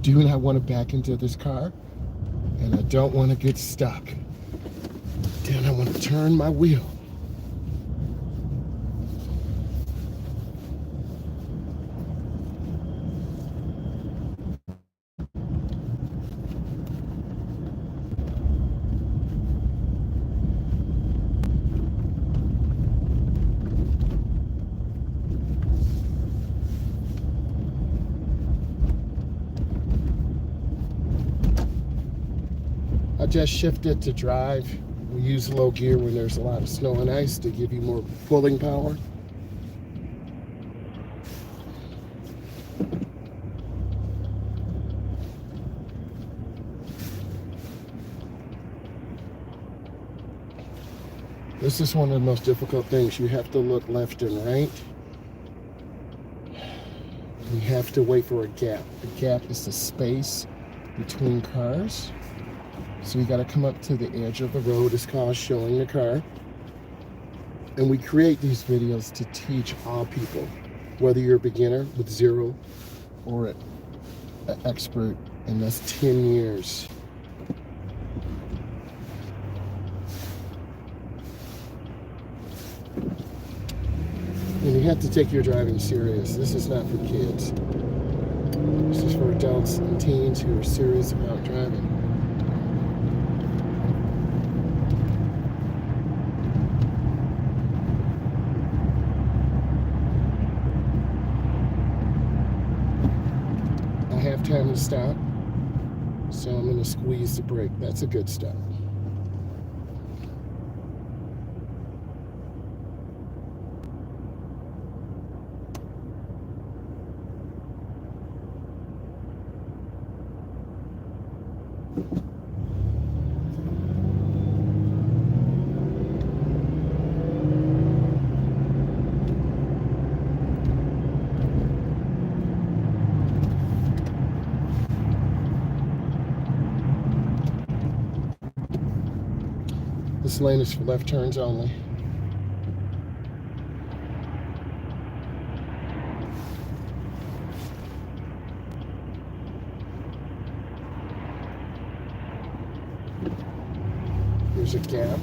do not want to back into this car, and I don't want to get stuck. Then I want to turn my wheel. I just shifted to drive. We use low gear when there's a lot of snow and ice to give you more pulling power. This is one of the most difficult things. You have to look left and right. You have to wait for a gap. The gap is the space between cars. So you got to come up to the edge of the road. It's called showing the car. And we create these videos to teach all people, whether you're a beginner with 0 or an expert, and that's 10 years. And you have to take your driving serious. This is not for kids. This is for adults and teens who are serious about driving. I have time to stop, so I'm going to squeeze the brake. That's a good stop. This lane is for left turns only. Here's a gap.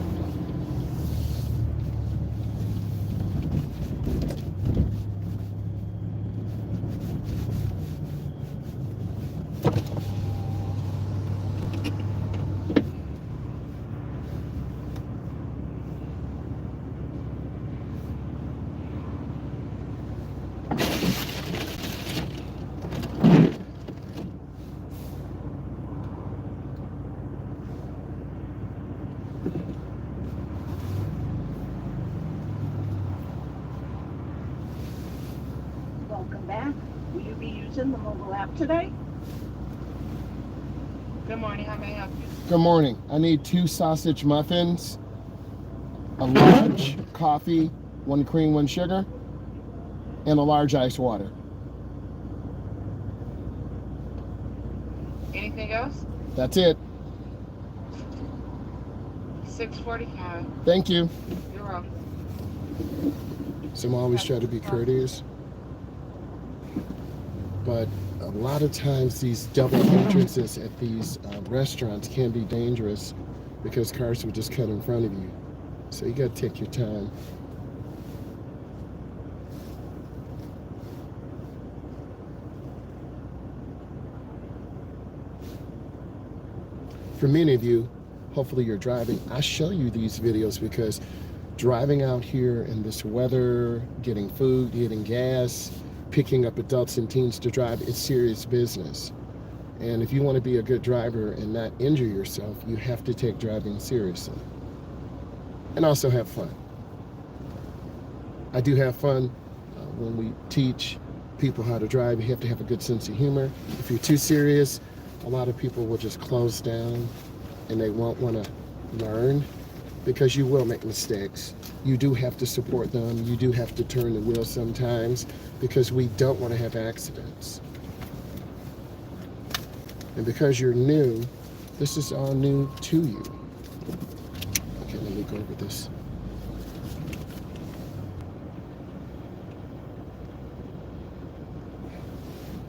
Welcome back. Will you be using the mobile app today? Good morning. How may I help you? Good morning. I need 2 sausage muffins, a large coffee, 1 cream, 1 sugar, and a large ice water. Anything else? That's it. 6:45. Thank you. You're welcome. So I'm always trying to be courteous. But a lot of times these double entrances at these restaurants can be dangerous because cars will just cut in front of you. So you got to take your time. For many of you, hopefully you're driving. I show you these videos because driving out here in this weather, getting food, getting gas, picking up adults and teens to drive, it's serious business. And if you want to be a good driver and not injure yourself, you have to take driving seriously. And also have fun. I do have fun when we teach people how to drive. You have to have a good sense of humor. If you're too serious, a lot of people will just close down and they won't want to learn because you will make mistakes. You do have to support them. You do have to turn the wheel sometimes because we don't want to have accidents. And because you're new, this is all new to you. Okay, let me go over this.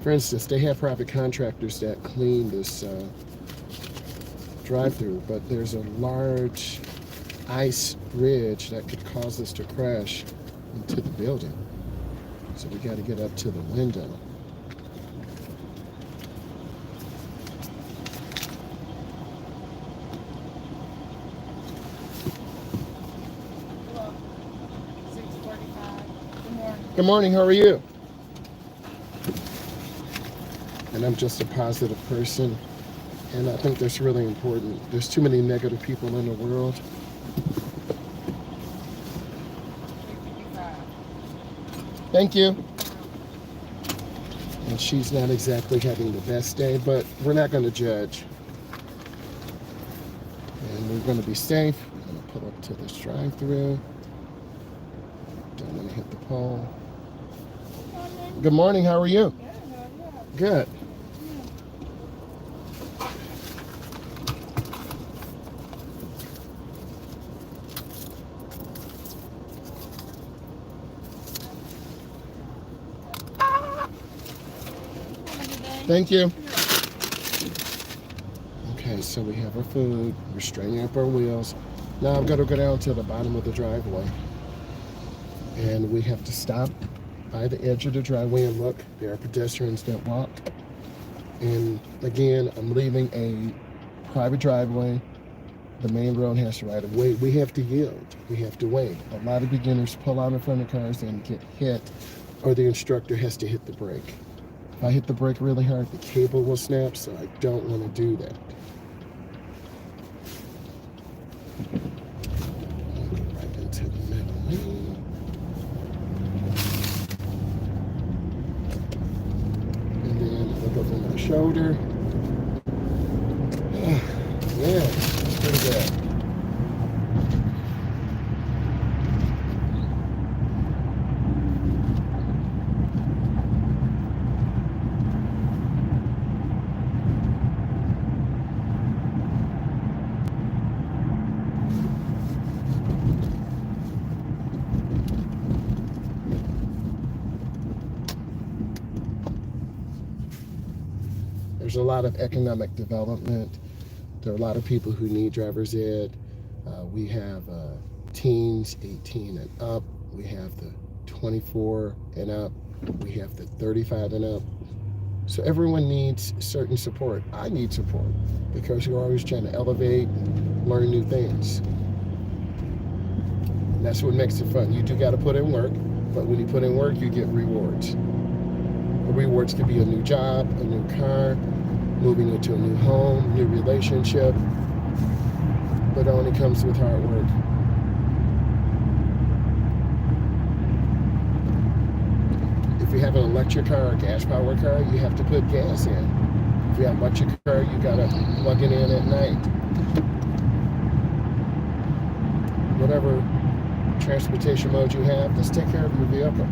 For instance, they have private contractors that clean this drive-through, but there's a large ice ridge that could cause us to crash into the building. So we got to get up to the window. Hello. 6:45. Good morning. Good morning, how are you? And I'm just a positive person, and I think that's really important. There's too many negative people in the world. 3:55. Thank you. And she's not exactly having the best day, but we're not going to judge. And we're going to be safe. We're going to pull up to this drive-through. Don't want to hit the pole. Good morning, how are you? Good. Thank you. Okay, so we have our food. We're straightening up our wheels. Now I've got to go down to the bottom of the driveway. And we have to stop by the edge of the driveway and look. There are pedestrians that walk. And again, I'm leaving a private driveway. The main road has the right of way. We have to yield. We have to wait. A lot of beginners pull out in front of cars and get hit, or the instructor has to hit the brake. If I hit the brake really hard, the cable will snap, so I don't want to do that. I'll go right into the middle lane. And then look over my shoulder. Yeah, that's pretty good. There's a lot of economic development. There are a lot of people who need driver's ed. We have teens 18 and up. We have the 24 and up. We have the 35 and up. So everyone needs certain support. I need support because you're always trying to elevate and learn new things. And that's what makes it fun. You do got to put in work, but when you put in work, you get rewards. The rewards could be a new job, a new car, moving into a new home, new relationship, but it only comes with hard work. If you have an electric car or gas-powered car, you have to put gas in. If you have an electric car, you gotta plug it in at night. Whatever transportation mode you have, just take care of your vehicle.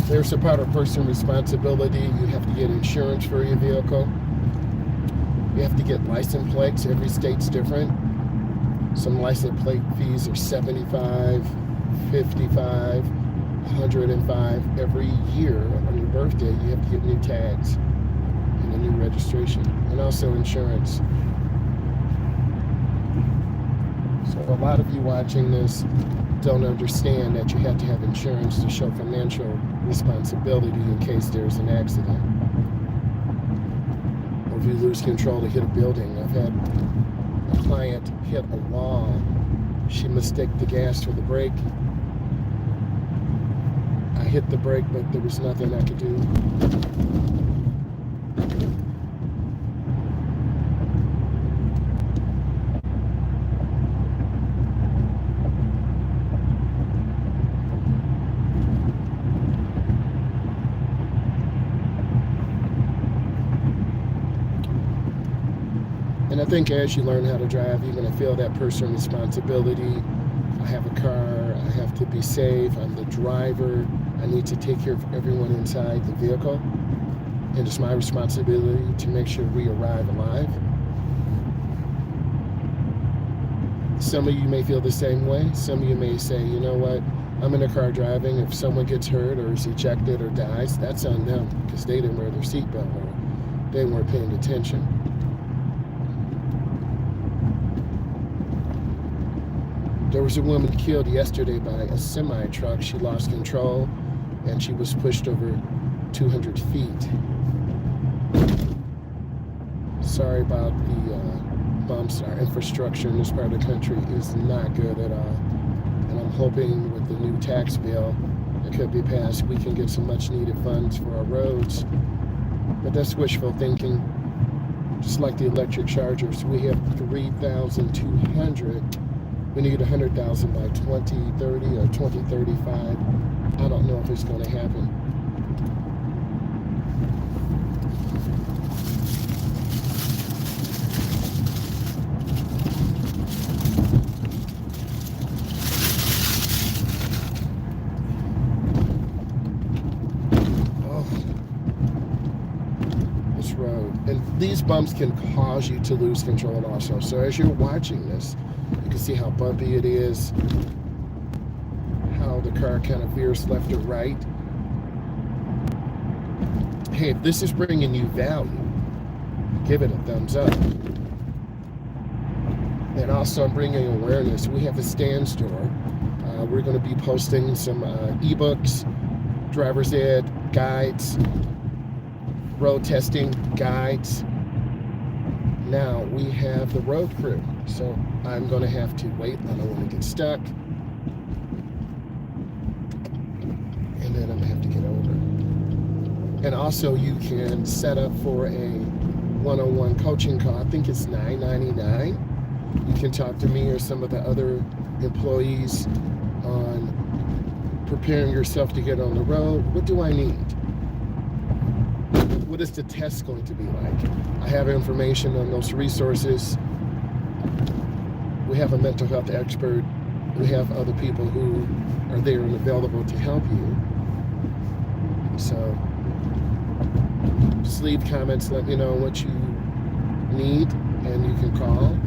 There's a part of personal responsibility. You have to get insurance for your vehicle. You have to get license plates. Every state's different. Some license plate fees are $75, $55, $105. Every year on your birthday, you have to get new tags and a new registration, and also insurance. So a lot of you watching this don't understand that you have to have insurance to show financial responsibility in case there's an accident. Or if you lose control to hit a building. I've had a client hit a wall. She mistook the gas for the brake. I hit the brake, but there was nothing I could do. And I think as you learn how to drive, you're going to feel that personal responsibility. I have a car, I have to be safe, I'm the driver, I need to take care of everyone inside the vehicle, and it's my responsibility to make sure we arrive alive. Some of you may feel the same way. Some of you may say, you know what, I'm in a car driving, if someone gets hurt or is ejected or dies, that's on them because they didn't wear their seatbelt or they weren't paying attention. There was a woman killed yesterday by a semi-truck. She lost control and she was pushed over 200 feet. Sorry about the bumps. Our infrastructure in this part of the country is not good at all. And I'm hoping with the new tax bill that could be passed, we can get some much needed funds for our roads. But that's wishful thinking. Just like the electric chargers, we have 3,200. We need 100,000 by 2030 or 2035. I don't know if it's going to happen. Oh, this road. And these bumps can cause you to lose control also. So as you're watching this, you can see how bumpy it is, how the car kind of veers left or right. Hey, if this is bringing you value, give it a thumbs up. And also, I'm bringing awareness. We have a stand store. We're going to be posting some ebooks, driver's ed guides, road testing guides. Now we have the road crew, so I'm going to have to wait. I don't want to get stuck. And then I'm going to have to get over. And also you can set up for a one-on-one coaching call. I think it's $9.99. You can talk to me or some of the other employees on preparing yourself to get on the road. What do I need? What is the test going to be like? I have information on those resources. We have a mental health expert. We have other people who are there and available to help you. So just leave comments, let me know what you need, and you can call.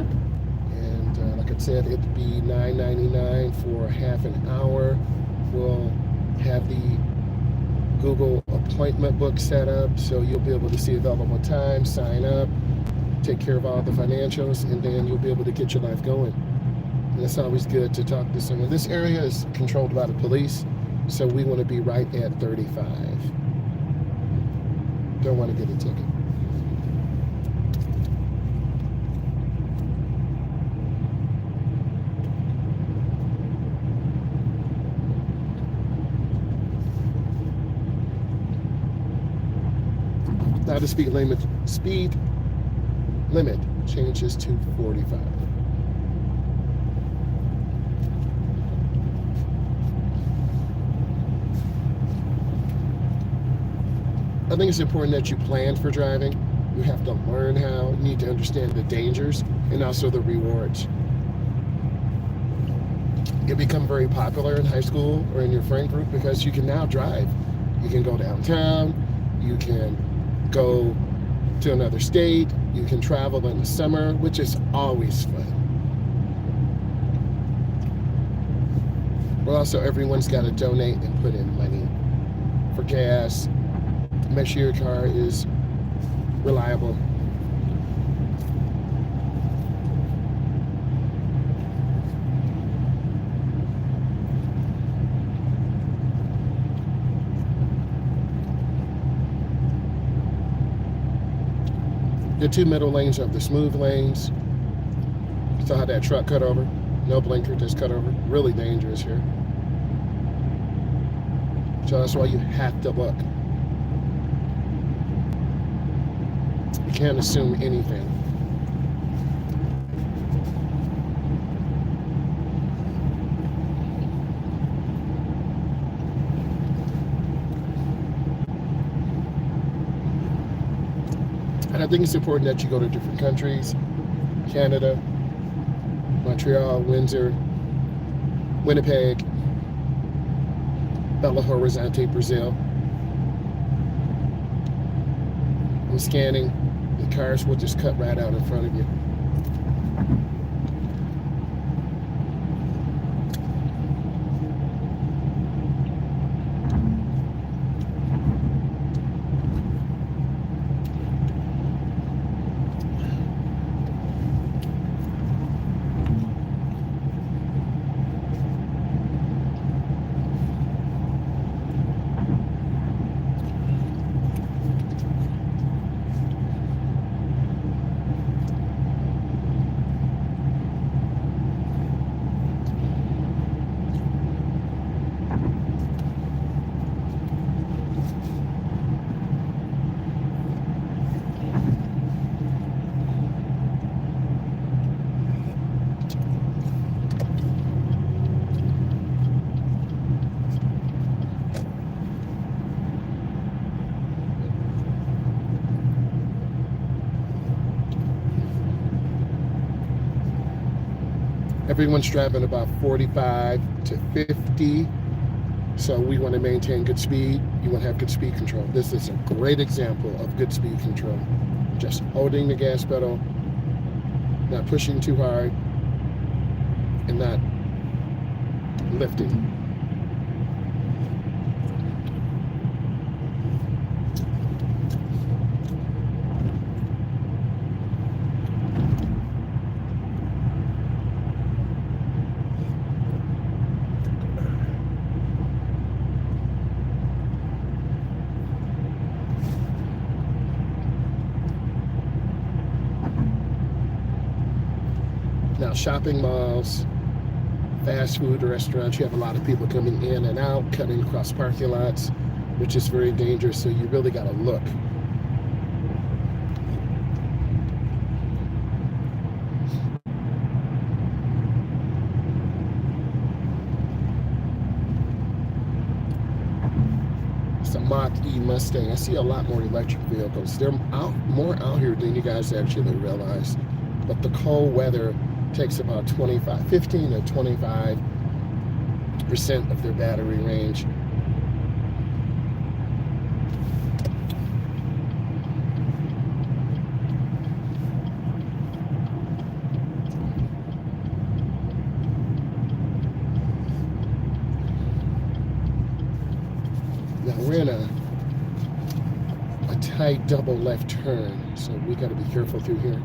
And like I said, it'd be $9.99 for half an hour. We'll have the Google appointment book set up, so you'll be able to see available time, sign up, take care of all the financials, and then you'll be able to get your life going. And it's always good to talk to someone. This area is controlled by the police, so we want to be right at 35. Don't want to get a ticket. Now the speed limit changes to 45. I think it's important that you plan for driving. You have to learn how. You need to understand the dangers and also the rewards. You become very popular in high school or in your friend group because you can now drive. You can go downtown. You can go to another state. You can travel in the summer, which is always fun. Well, also everyone's got to donate and put in money for gas. Make sure your car is reliable. The two middle lanes are the smooth lanes. Saw how that truck cut over? No blinker, just cut over. Really dangerous here. So that's why you have to look. You can't assume anything. And I think it's important that you go to different countries, Canada, Montreal, Windsor, Winnipeg, Belo Horizonte, Brazil. I'm scanning. The cars will just cut right out in front of you. Everyone's driving about 45 to 50. So we want to maintain good speed. You want to have good speed control. This is a great example of good speed control. Just holding the gas pedal, not pushing too hard, and not lifting. Now, shopping malls, fast food restaurants, you have a lot of people coming in and out, cutting across parking lots, which is very dangerous, so you really got to look. It's a Mach-E Mustang. I see a lot more electric vehicles. They're more out here than you guys actually realize. But the cold weather takes about 15 to 25% of their battery range. Now we're in a tight double left turn, so we got to be careful through here.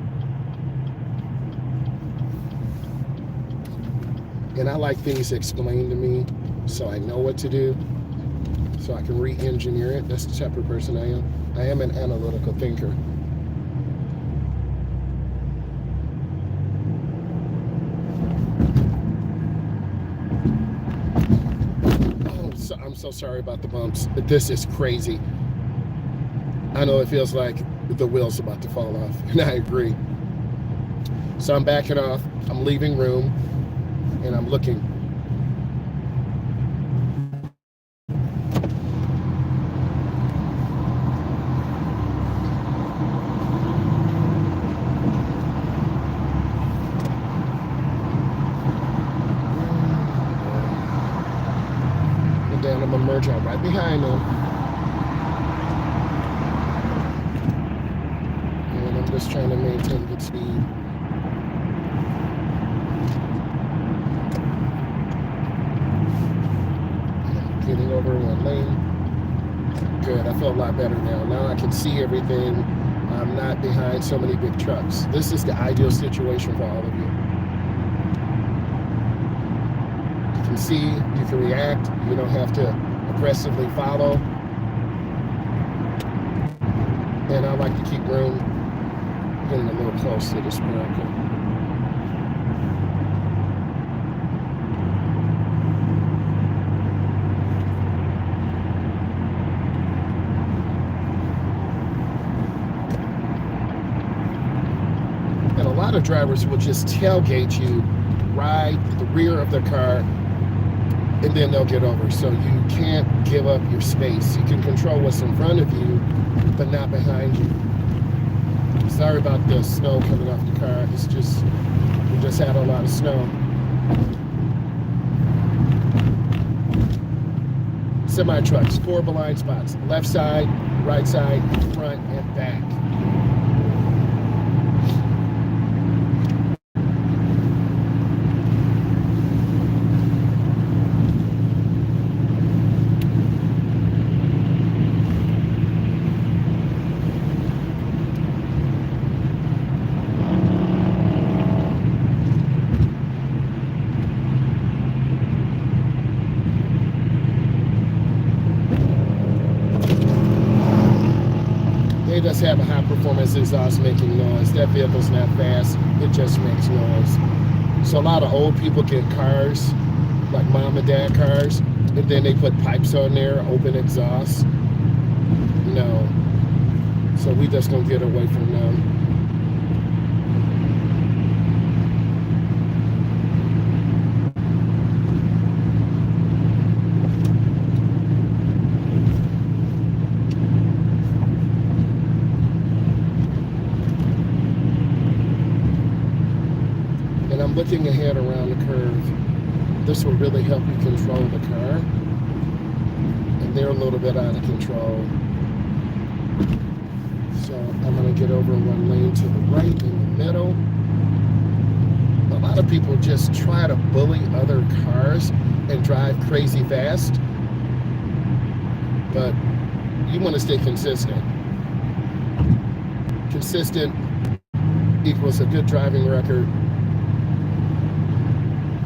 And I like things explained to me so I know what to do, so I can re-engineer it. That's the type of person I am. I am an analytical thinker. Oh, I'm so sorry about the bumps. This is crazy. I know it feels like the wheel's about to fall off, and I agree. So I'm backing off. I'm leaving room. And I'm looking. And then I'm gonna merge out right behind them. And I'm just trying to maintain good speed. Getting over one lane. Good, I feel a lot better now. Now I can see everything. I'm not behind so many big trucks. This is the ideal situation for all of you. You can see, you can react. You don't have to aggressively follow. And I like to keep room. Getting a little close to this miracle. And a lot of drivers will just tailgate you right at the rear of their car, and then they'll get over. So you can't give up your space. You can control what's in front of you, but not behind you. Sorry about the snow coming off the car. It's just, we just had a lot of snow. semi-trucks, 4 blind spots, left side, right side, front, and back. They just have a high performance exhaust making noise. That vehicle's not fast, it just makes noise. So a lot of old people get cars, like mom and dad cars, and then they put pipes on there, open exhaust. No. So we just gonna get away from them. And I'm looking ahead around the curve. This will really help you control the car. And they're a little bit out of control. So I'm gonna get over one lane to the right in the middle. A lot of people just try to bully other cars and drive crazy fast. But you wanna stay consistent. Consistent equals a good driving record.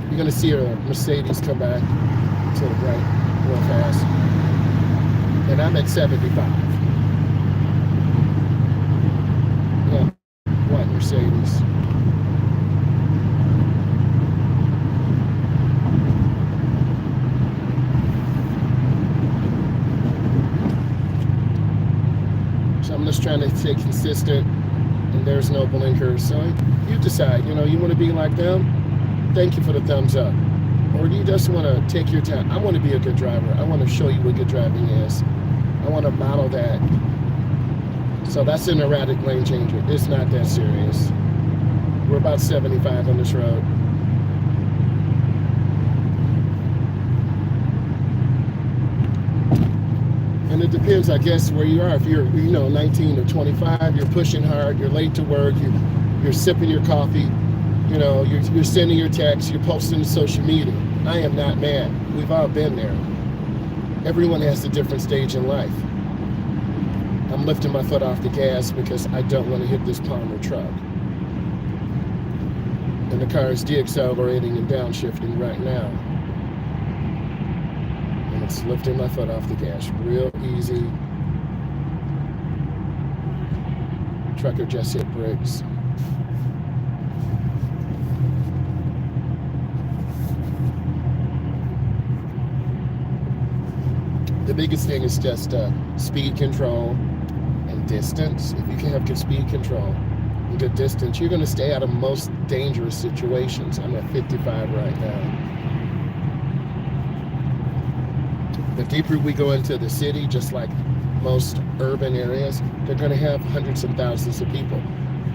You're gonna see a Mercedes come back to the right real fast. And I'm at 75. Yeah, white Mercedes. So I'm just trying to stay consistent, and there's no blinkers. So you decide, you wanna be like them? Thank you for the thumbs up. Or do you just want to take your time? I want to be a good driver. I want to show you what good driving is. I want to model that. So that's an erratic lane changer. It's not that serious. We're about 75 on this road. And it depends, I guess, where you are. If you're, 19 or 25, you're pushing hard, you're late to work, you're sipping your coffee, you're sending your texts, you're posting to social media. I am not mad. We've all been there. Everyone has a different stage in life. I'm lifting my foot off the gas because I don't want to hit this Palmer truck. And the car is deaccelerating and downshifting right now. And it's lifting my foot off the gas real easy. Trucker just hit brakes. The biggest thing is just speed control and distance. If you can have good speed control and good distance, you're going to stay out of most dangerous situations. I'm at 55 right now. The deeper we go into the city, just like most urban areas, they're going to have hundreds and thousands of people.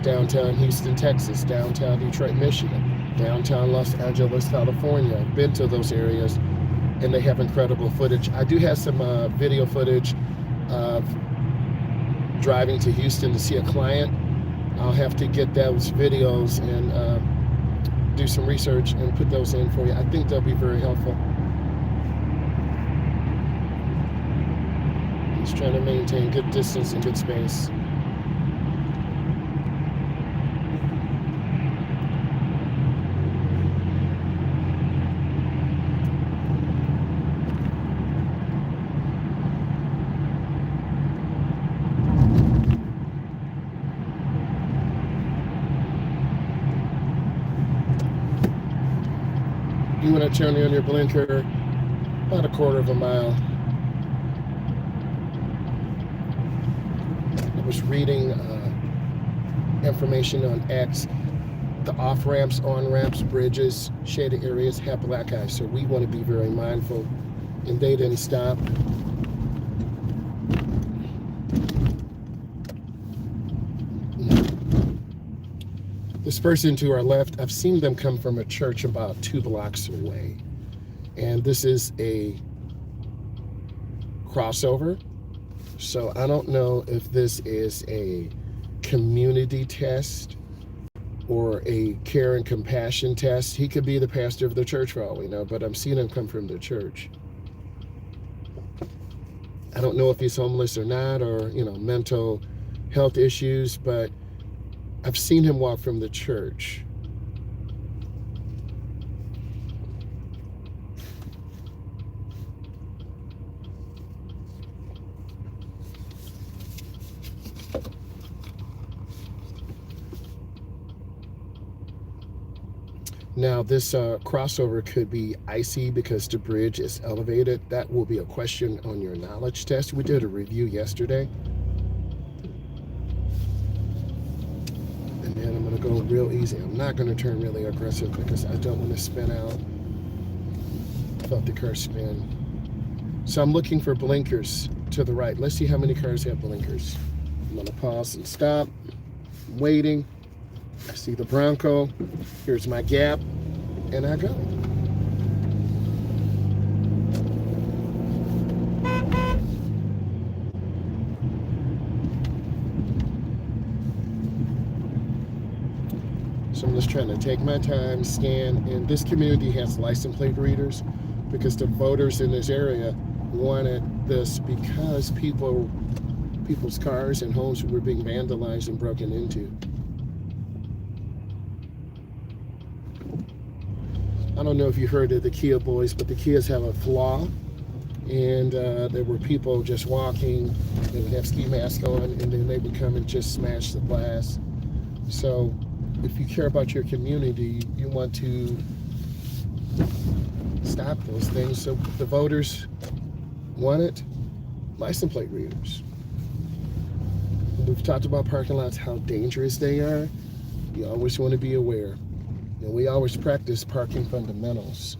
Downtown Houston, Texas, downtown Detroit, Michigan, downtown Los Angeles, California. I've been to those areas, and they have incredible footage. I do have some video footage of driving to Houston to see a client. I'll have to get those videos and do some research and put those in for you. I think they'll be very helpful. Just trying to maintain good distance and good space. You want to turn on your blinker about a quarter of a mile. I was reading information on X. The off-ramps, on-ramps, bridges, shaded areas have black eyes, so we want to be very mindful. And they didn't stop. This person to our left, I've seen them come from a church about 2 blocks away. And this is a crossover. So I don't know if this is a community test or a care and compassion test. He could be the pastor of the church for all we know, but I'm seeing him come from the church. I don't know if he's homeless or not, or, you know, mental health issues, but I've seen him walk from the church. Now, this crossover could be icy because the bridge is elevated. That will be a question on your knowledge test. We did a review yesterday. And then I'm going to go real easy. I'm not going to turn really aggressive because I don't want to spin out. Let the car spin. So I'm looking for blinkers to the right. Let's see how many cars have blinkers. I'm going to pause and stop. I'm waiting. I see the Bronco. Here's my gap, and I go. So I'm just trying to take my time, scan, and this community has license plate readers because the voters in this area wanted this because people's cars and homes were being vandalized and broken into. I don't know if you heard of the Kia boys, but the Kias have a flaw. And there were people just walking, they would have ski masks on, and then they would come and just smash the glass. So if you care about your community, you want to stop those things. So the voters wanted license plate readers. We've talked about parking lots, how dangerous they are. You always want to be aware. And we always practice parking fundamentals.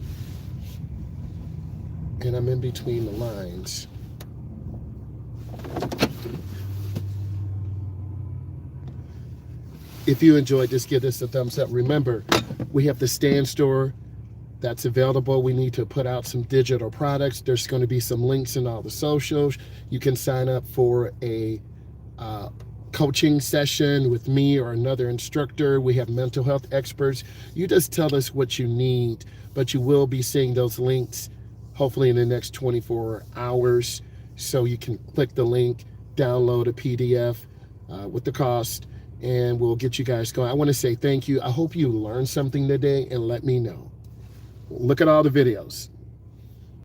And I'm in between the lines. If you enjoyed this, give this a thumbs up. Remember, we have the stand store that's available. We need to put out some digital products. There's going to be some links in all the socials. You can sign up for a coaching session with me or another instructor. We have mental health experts. You just tell us what you need, but you will be seeing those links hopefully in the next 24 hours. So you can click the link, download a PDF with the cost, and we'll get you guys going. I want to say thank you. I hope you learned something today and let me know. Look at all the videos.